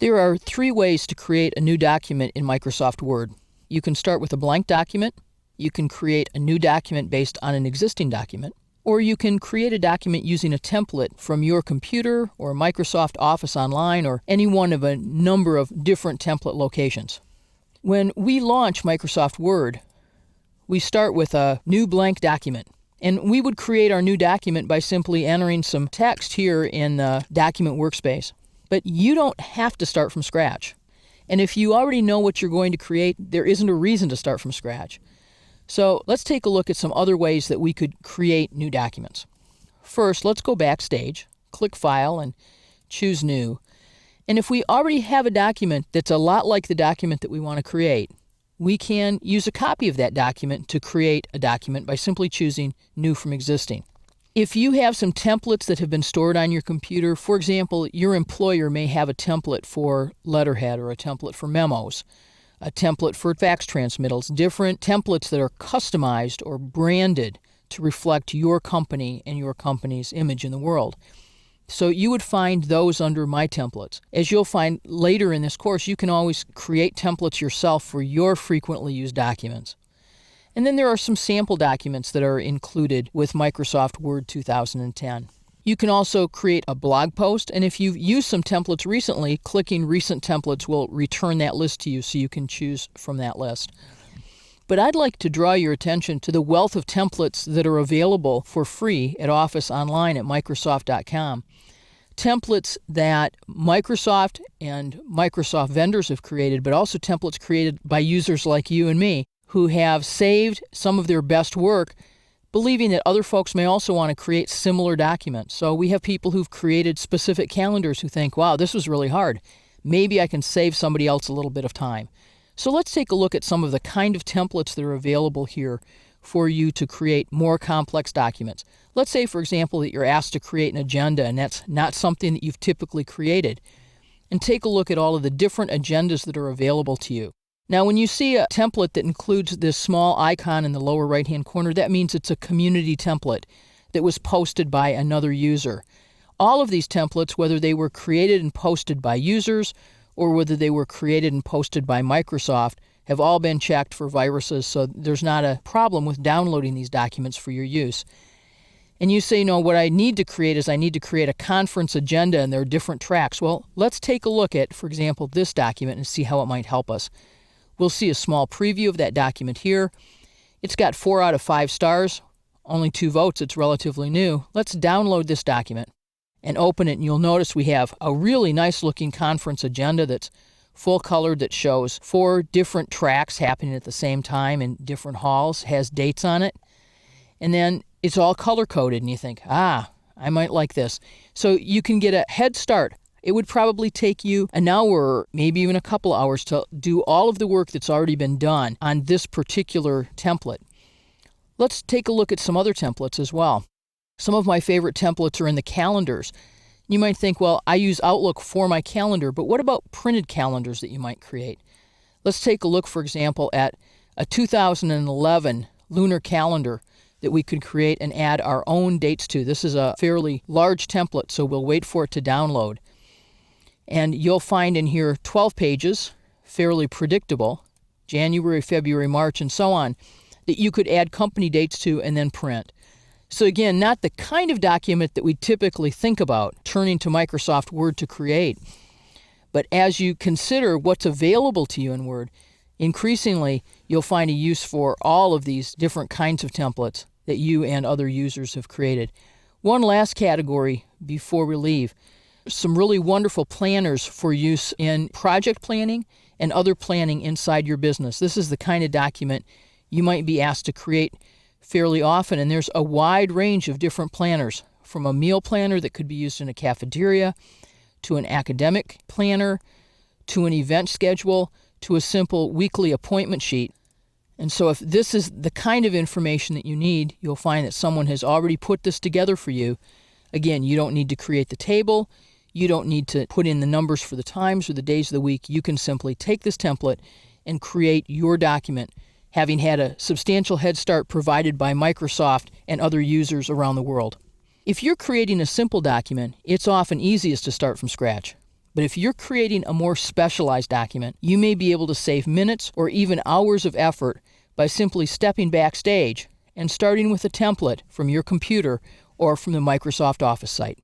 There are 3 ways to create a new document in Microsoft Word. You can start with a blank document, you can create a new document based on an existing document, or you can create a document using a template from your computer or Microsoft Office Online or any one of a number of different template locations. When we launch Microsoft Word, we start with a new blank document. And we would create our new document by simply entering some text here in the document workspace. But you don't have to start from scratch. And if you already know what you're going to create, there isn't a reason to start from scratch. So let's take a look at some other ways that we could create new documents. First, let's go Backstage, click File, and choose New. And if we already have a document that's a lot like the document that we want to create, we can use a copy of that document to create a document by simply choosing New from Existing. If you have some templates that have been stored on your computer, for example, your employer may have a template for letterhead or a template for memos, a template for fax transmittals, different templates that are customized or branded to reflect your company and your company's image in the world. So you would find those under My Templates. As you'll find later in this course, you can always create templates yourself for your frequently used documents. And then there are some sample documents that are included with Microsoft Word 2010. You can also create a blog post, and if you've used some templates recently, clicking Recent Templates will return that list to you so you can choose from that list. But I'd like to draw your attention to the wealth of templates that are available for free at Office Online at Microsoft.com. Templates that Microsoft and Microsoft vendors have created, but also templates created by users like you and me who have saved some of their best work, believing that other folks may also want to create similar documents. So we have people who've created specific calendars who think, wow, this was really hard. Maybe I can save somebody else a little bit of time. So let's take a look at some of the kind of templates that are available here for you to create more complex documents. Let's say, for example, that you're asked to create an agenda and that's not something that you've typically created. And take a look at all of the different agendas that are available to you. Now, when you see a template that includes this small icon in the lower right-hand corner, that means it's a community template that was posted by another user. All of these templates, whether they were created and posted by users or whether they were created and posted by Microsoft, have all been checked for viruses, so there's not a problem with downloading these documents for your use. And you say, no, what I need to create is I need to create a conference agenda and there are different tracks. Well, let's take a look at, for example, this document and see how it might help us. We'll see a small preview of that document here. It's got 4 out of 5 stars, only 2 votes, it's relatively new. Let's download this document and open it, and you'll notice we have a really nice looking conference agenda that's full colored, that shows 4 different tracks happening at the same time in different halls, has dates on it, and then it's all color coded, and you think, I might like this. So you can get a head start. It would probably take you an hour, maybe even a couple hours to do all of the work that's already been done on this particular template. Let's take a look at some other templates as well. Some of my favorite templates are in the calendars. You might think, well, I use Outlook for my calendar, but what about printed calendars that you might create? Let's take a look, for example, at a 2011 lunar calendar that we could create and add our own dates to. This is a fairly large template, so we'll wait for it to download. And you'll find in here 12 pages, fairly predictable, January, February, March, and so on, that you could add company dates to and then print. So again, not the kind of document that we typically think about turning to Microsoft Word to create. But as you consider what's available to you in Word, increasingly you'll find a use for all of these different kinds of templates that you and other users have created. One last category before we leave. Some really wonderful planners for use in project planning and other planning inside your business. This is the kind of document you might be asked to create fairly often, and there's a wide range of different planners, from a meal planner that could be used in a cafeteria, to an academic planner, to an event schedule, to a simple weekly appointment sheet. And so if this is the kind of information that you need, you'll find that someone has already put this together for you. Again, you don't need to create the table. You don't need to put in the numbers for the times or the days of the week. You can simply take this template and create your document, having had a substantial head start provided by Microsoft and other users around the world. If you're creating a simple document, it's often easiest to start from scratch. But if you're creating a more specialized document, you may be able to save minutes or even hours of effort by simply stepping backstage and starting with a template from your computer or from the Microsoft Office site.